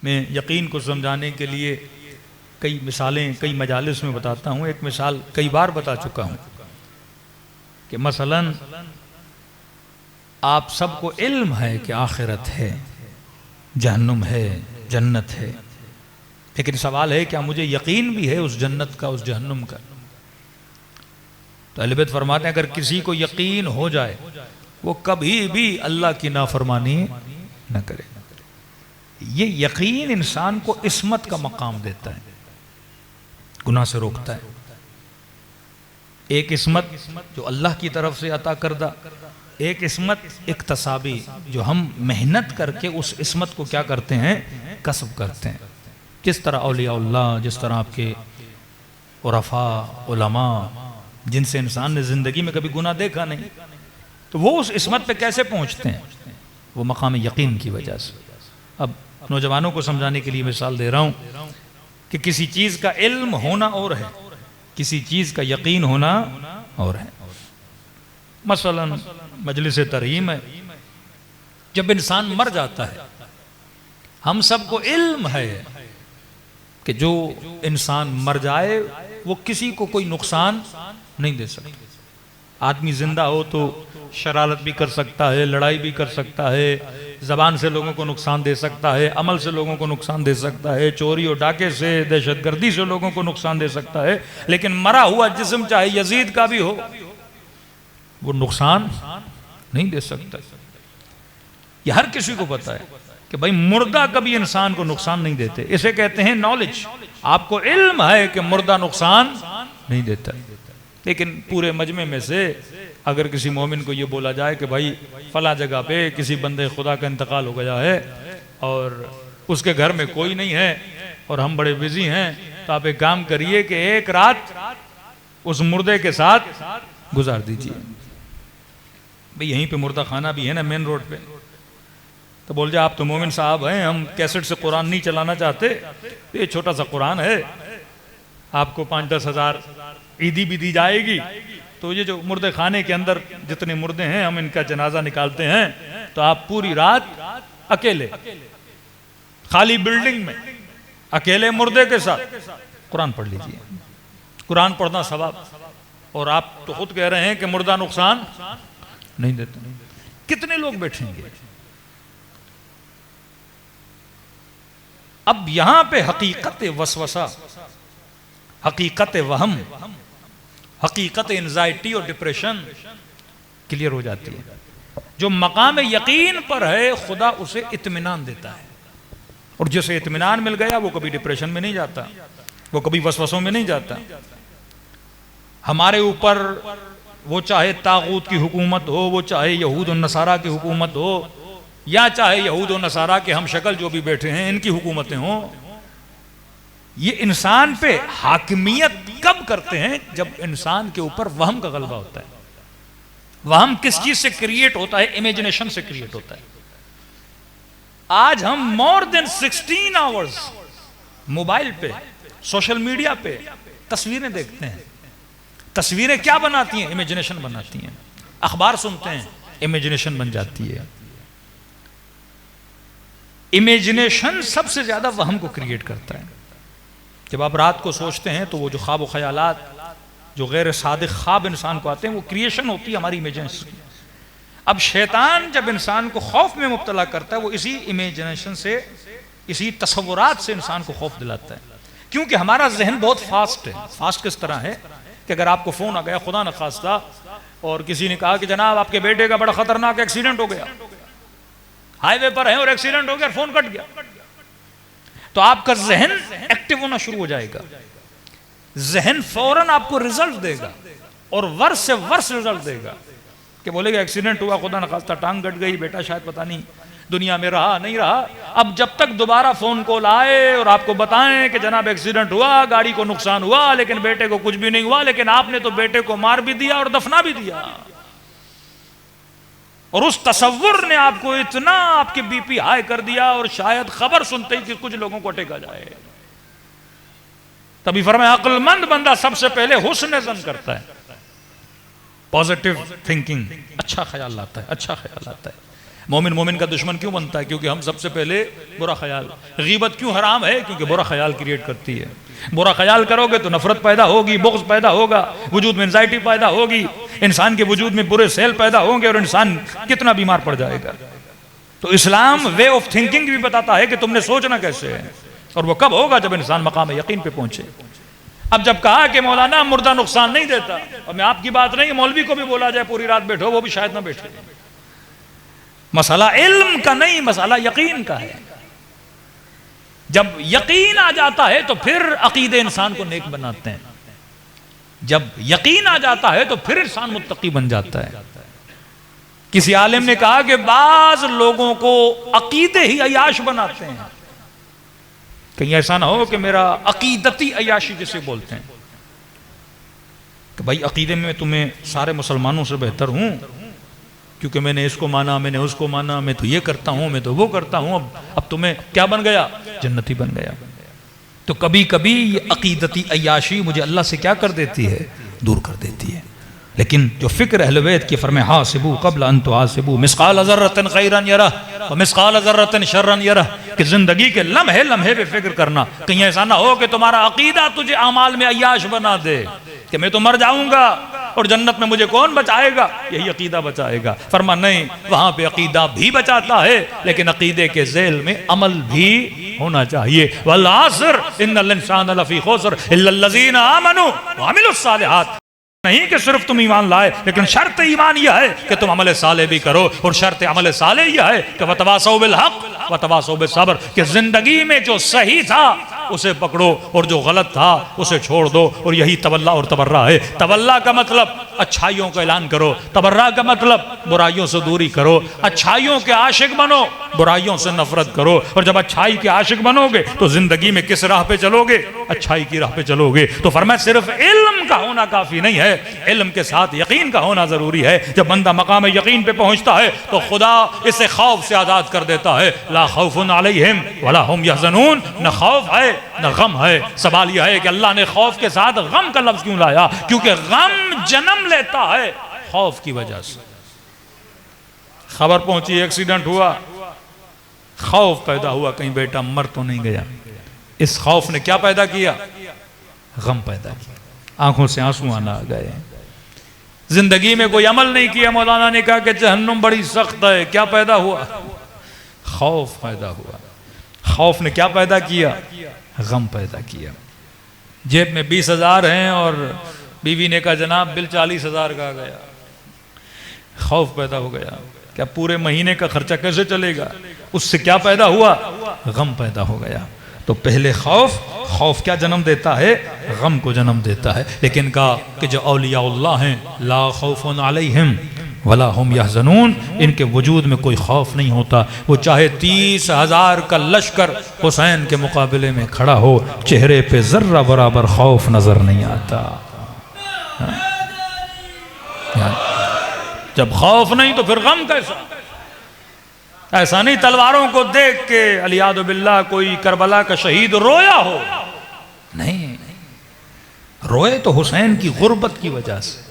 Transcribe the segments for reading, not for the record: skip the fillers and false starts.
मैं यकीन को समझाने के लिए कई मिसालें कई मजालिस में बताता हूँ। एक मिसाल कई बार बता चुका हूँ कि मसलन आप सबको इल्म है कि आखिरत है, जहन्नुम है, जन्नत है, लेकिन सवाल है क्या मुझे यकीन भी है उस जन्नत का, उस जहन्नुम का? तो अहले बैत फरमाते हैं अगर किसी को यकीन हो जाए वो कभी भी अल्लाह की नाफरमानी न करे। ये यकीन इंसान को इस्मत का मकाम देता है, गुनाह से रोकता है। एक इस्मत जो अल्लाह की तरफ से अता करदा, एक इस्मत इक्तसाबी जो हम मेहनत करके उस इस्मत को क्या करते हैं, कसब करते हैं। जिस तरह औलियाउल्लाह, जिस तरह आपके उरफा उलमा, जिनसे इंसान ने ज़िंदगी में कभी गुनाह देखा नहीं, तो वो उस इस्मत पे कैसे पहुँचते हैं? वो मकाम यकीन की वजह से। अब नौजवानों को समझाने के लिए मिसाल दे रहा हूँ कि किसी चीज़ का इल्म होना और है, किसी चीज़ का यकीन होना और है। मसलन मजलिस तरहीम है, जब इंसान मर जाता है हम सबको इल्म है कि जो इंसान मर जाए वो किसी को कोई नुकसान नहीं दे सकता। आदमी जिंदा हो तो शरारत भी कर सकता है, लड़ाई भी कर सकता है, ज़बान से लोगों को नुकसान दे सकता है, अमल से लोगों को नुकसान दे सकता है, चोरी और डाके से, दहशतगर्दी से लोगों को नुकसान दे सकता है। लेकिन मरा हुआ जिस्म चाहे यजीद का भी हो वो नुकसान नहीं दे सकता। ये हर किसी को पता है कि भाई मुर्दा कभी इंसान को नुकसान नहीं देते। इसे कहते हैं नॉलेज। आपको इल्म है कि मुर्दा नुकसान नहीं देता, लेकिन पूरे मजमे में से अगर किसी मोमिन को ये बोला जाए कि भाई फला जगह पे किसी बंदे खुदा का इंतकाल हो गया है और उसके घर में कोई नहीं है और हम बड़े बिजी हैं, तो आप एक काम करिए कि एक रात उस मुर्दे के साथ गुजार दीजिए। भाई यहीं पे मुर्दा खाना भी है ना, मेन रोड पे। तो बोल जाए आप तो मोमिन साहब हैं, हम कैसेट से कुरान नहीं चलाना चाहते, तो ये छोटा सा कुरान है, आपको 5-10 हज़ार ईदी भी दी जाएगी। तो ये जो मुर्दे खाने के अंदर जितने मुर्दे हैं हम इनका जनाजा निकालते हैं, तो आप पूरी रात अकेले खाली बिल्डिंग में अकेले मुर्दे के साथ कुरान पढ़ लीजिए। कुरान पढ़ना सवाब, और आप तो खुद कह रहे हैं कि मुर्दा नुकसान नहीं देता। कितने लोग बैठेंगे? अब यहां पे हकीकत वसवसा, हकीकत वहम, हकीकत एंजाइटी और डिप्रेशन क्लियर हो जाती है। जो मकाम यकीन पर है खुदा उसे इत्मीनान देता है, और जिसे इत्मीनान मिल गया वो कभी डिप्रेशन में नहीं जाता, वो कभी वसवसों में नहीं जाता। हमारे ऊपर वो चाहे तागूत की हुकूमत हो, वो चाहे यहूद और नसारा की हुकूमत हो, या चाहे यहूद और नसारा के हम शक्ल जो भी बैठे हैं इनकी हुकूमतें हों, ये इंसान पे हाकिमियत कब करते हैं? जब इंसान के ऊपर वहम का गलबा होता है। वहम किस चीज से क्रिएट होता है? इमेजिनेशन से क्रिएट होता है। आज हम मोर देन 16 आवर्स मोबाइल पे, सोशल मीडिया पे तस्वीरें देखते हैं। तस्वीरें क्या बनाती हैं? इमेजिनेशन बनाती हैं। अखबार सुनते हैं, इमेजिनेशन बन जाती है। इमेजिनेशन सबसे ज्यादा वहम को क्रिएट करता है। जब आप रात को सोचते हैं तो वो जो ख्वाब ख्यालात जो गैर सादिक ख्वाब इंसान को आते हैं वो क्रिएशन होती है हमारी इमेजिनेशन की। अब शैतान जब इंसान को खौफ में मुब्तला करता है वो इसी इमेजिनेशन से, इसी तसव्वुरात से इंसान को खौफ दिलाता है। क्योंकि हमारा जहन बहुत फास्ट है। फास्ट किस तरह है कि अगर आपको फोन आ गया खुदा न खास्ता और किसी ने कहा कि जनाब आपके बेटे का बड़ा खतरनाक एक्सीडेंट हो गया, हाईवे पर है और एक्सीडेंट हो गया, फोन कट गया, तो आपका जहन एक्टिव होना शुरू हो जाएगा। जहन फौरन आपको रिजल्ट देगा और वर्ष से वर्ष रिजल्ट देगा कि बोलेगा एक्सीडेंट हुआ, खुदा न खास्ता टांग कट गई, बेटा शायद पता नहीं दुनिया में रहा नहीं रहा। अब जब तक दोबारा फोन कॉल आए और आपको बताएं कि जनाब एक्सीडेंट हुआ, गाड़ी को नुकसान हुआ, लेकिन बेटे को कुछ भी नहीं हुआ, लेकिन आपने तो बेटे को मार भी दिया और दफना भी दिया, और उस तसव्वुर ने आपको इतना आपके बीपी हाई कर दिया और शायद खबर सुनते ही कि कुछ लोगों को टेका जाए। तभी फरमाया अक्लमंद बंदा सबसे पहले हुस्न ज़न करता है, पॉजिटिव थिंकिंग, अच्छा ख्याल आता है, अच्छा ख्याल आता है। मोमिन मोमिन का दुश्मन क्यों बनता है? क्योंकि हम सबसे पहले बुरा ख्याल। गीबत क्यों हराम है? क्योंकि बुरा ख्याल क्रिएट करती है। बुरा ख्याल करोगे तो नफरत पैदा होगी, बुग़्ज़ पैदा होगा, वजूद में एंजाइटी पैदा होगी, इंसान के वजूद में बुरे सेल पैदा होंगे और इंसान कितना बीमार पड़ जाएगा। तो इस्लाम वे ऑफ थिंकिंग भी बताता है कि तुमने सोचना कैसे है, और वो कब होगा? जब इंसान मकाम यकीन पे पहुंचे। अब जब कहा कि मौलाना मुर्दा नुकसान नहीं देता, और मैं आपकी बात नहीं, मौलवी को भी बोला जाए पूरी रात बैठो, वो भी शायद ना बैठे। मसला इल्म का नहीं, मसला यकीन का है। जब यकीन आ जाता है तो फिर अकीदे इंसान को नेक बनाते हैं। जब यकीन आ जाता है तो फिर इंसान मुत्तकी बन जाता है। किसी आलिम ने कहा कि बाज लोगों को अकीदे ही अयाश बनाते हैं। कहीं ऐसा ना हो कि मेरा अकीदती अयाशी जिसे बोलते हैं कि भाई अकीदे में तुम्हें सारे मुसलमानों से बेहतर हूं, क्योंकि मैंने इसको माना, मैंने उसको माना, मैं तो ये करता हूं, मैं तो वो करता हूं, अब तुम्हें क्या बन गया? जन्नती बन गया। तो कभी कभी ये अकीदती अयाशी मुझे अल्लाह से क्या कर देती है? दूर कर देती है। लेकिन जो फिक्र अहले बैत की फरमाए हासिबू क़ब्ल अन तुहासिबू मिस्क़ाल ज़र्रतिन खैरन यरह व मिस्क़ाल ज़र्रतिन शर्रन यरह, कि जिंदगी के लम्हे लम्हे पे फिक्र करना। कहीं ऐसा ना हो कि तुम्हारा अकीदा तुझे अमाल में अयाश बना दे कि मैं तो मर जाऊंगा और जन्नत में मुझे कौन बचाएगा? यही अकीदा बचाएगा। फरमा नहीं, वहां पे अकीदा भी बचाता है, लेकिन अकीदे के ज़ेल में अमल भी होना चाहिए। वल आसर इन्नल इंसान लफी खुसर इल्लल्लज़ीना आमनू व अमिलुस सालिहात। नहीं कि सिर्फ तुम ईमान लाए, लेकिन शर्त ईमान यह है कि तुम अमल साले भी करो, और शर्त अमल साले यह है कि वतवासौ बिल हक़ वतवासौ बिस सब्र, कि जिंदगी में जो सही था उसे पकड़ो और जो गलत था उसे छोड़ दो। और यही तवल्ला और तबर्रा है। तवल्ला का मतलब अच्छाइयों का ऐलान करो, तबर्रा का मतलब बुराइयों से दूरी करो। अच्छाइयों के आशिक बनो, बुराइयों से नफरत करो। और जब अच्छाई के आशिक बनोगे तो जिंदगी में किस राह पे चलोगे? अच्छाई की राह पे चलोगे। तो फरमाया सिर्फ इल्म का होना काफी नहीं है, इल्म के साथ यकीन का होना जरूरी है। जब बंदा मकाम यकीन पे पहुंचता है तो खुदा इसे खौफ से आजाद कर देता है। ला खौफुन अलैहिम वला हुम यहज़नून, न खौफ है न गम है। सवाल यह है कि अल्लाह ने खौफ के साथ गम का लफ्ज क्यों लाया? क्योंकि गम जन्म लेता है खौफ की वजह से। खबर पहुंची एक्सीडेंट हुआ, खौफ पैदा हुआ कहीं बेटा मर तो नहीं गया। इस खौफ ने क्या पैदा किया? गम पैदा किया, आंखों से आंसू आना आ गए। जिंदगी में कोई अमल नहीं किया, मौलाना ने कहा कि जहन्नुम बड़ी सख्त है, क्या पैदा हुआ? खौफ पैदा हुआ। खौफ ने क्या पैदा किया? गम पैदा किया। जेब में 20,000 हैं और बीवी ने कहा जनाब बिल 40,000 का आ गया। खौफ पैदा हो गया, क्या पूरे महीने का खर्चा कैसे चलेगा? उससे क्या पैदा हुआ? गम पैदा हो गया। तो पहले खौफ क्या जन्म देता है? गम को जन्म देता है। लेकिन कहा कि जो औलियाउल्लाह हैं ला खौफुन अलैहिम वला हुम यहज़नून, इनके वजूद में कोई खौफ नहीं होता। वो चाहे 30,000 का लश्कर हुसैन के मुकाबले में खड़ा हो, चेहरे पे जर्रा बराबर खौफ नजर नहीं आता। जब खौफ नहीं तो फिर गम कैसा? ऐसा नहीं तलवारों को देख के अलियादु बिल्लाह कोई करबला का शहीद रोया हो, नहीं, रोए तो हुसैन की गुर्बत की वजह से,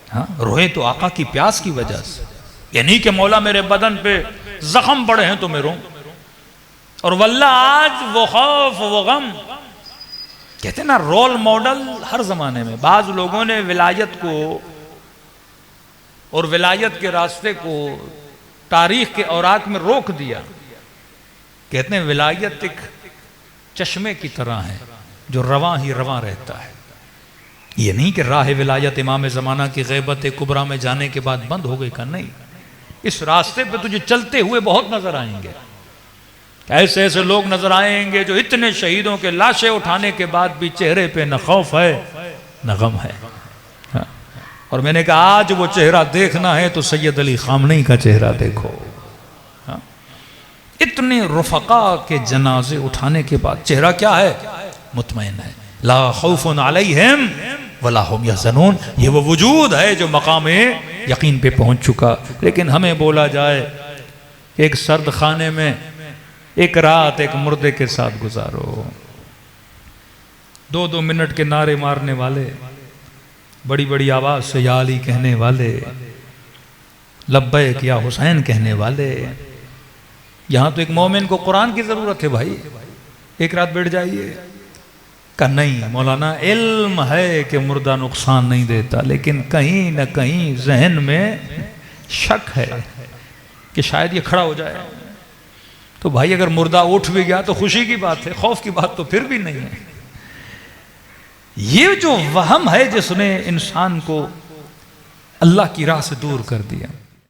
हाँ, रोए तो आका की प्यास की वजह से। ये नहीं कि मौला मेरे बदन पे जख्म पड़े हैं तो मैं रो। और वल्लाह आज वो खौफ वो गम, कहते ना रोल मॉडल हर जमाने में। बाज लोगों ने विलायत को और विलायत के रास्ते को तारीख के औराक में रोक दिया। कहते हैं विलायत एक चश्मे की तरह है जो रवां ही रवां रहता है। ये नहीं कि राह विलायत इमाम ज़माना की ग़ैबत कुबरा में जाने के बाद बंद हो गई का, नहीं। इस रास्ते पे तुझे चलते हुए बहुत नजर आएंगे। ऐसे ऐसे लोग नजर आएंगे जो इतने शहीदों के लाशें उठाने के बाद भी चेहरे पे न खौफ है न गम है। हाँ। और मैंने कहा आज वो चेहरा देखना है तो सैयद अली खामनी का चेहरा देखो। हाँ। इतने रुफका के जनाजे उठाने के बाद चेहरा क्या है? मुतमईन है। ला खौफुन अलैहिम वला हुम यहज़नून, ये वो वजूद है जो मकाम यकीन पे पहुंच चुका। लेकिन हमें बोला जाए एक सर्द खाने में एक रात एक मुर्दे के साथ गुजारो, 2-2 मिनट के नारे मारने वाले, बड़ी बड़ी आवाज से या अली कहने वाले, लब्बैक या हुसैन कहने वाले। यहाँ तो एक मोमिन को कुरान की ज़रूरत है भाई, एक रात बैठ जाइए। का नहीं मौलाना, इल्म है कि मुर्दा नुकसान नहीं देता, लेकिन कहीं ना कहीं जहन में शक है कि शायद ये खड़ा हो जाए। तो भाई अगर मुर्दा उठ भी गया तो खुशी की बात है, खौफ की बात तो फिर भी नहीं है। ये जो वहम है जिसने इंसान को अल्लाह की राह से दूर कर दिया।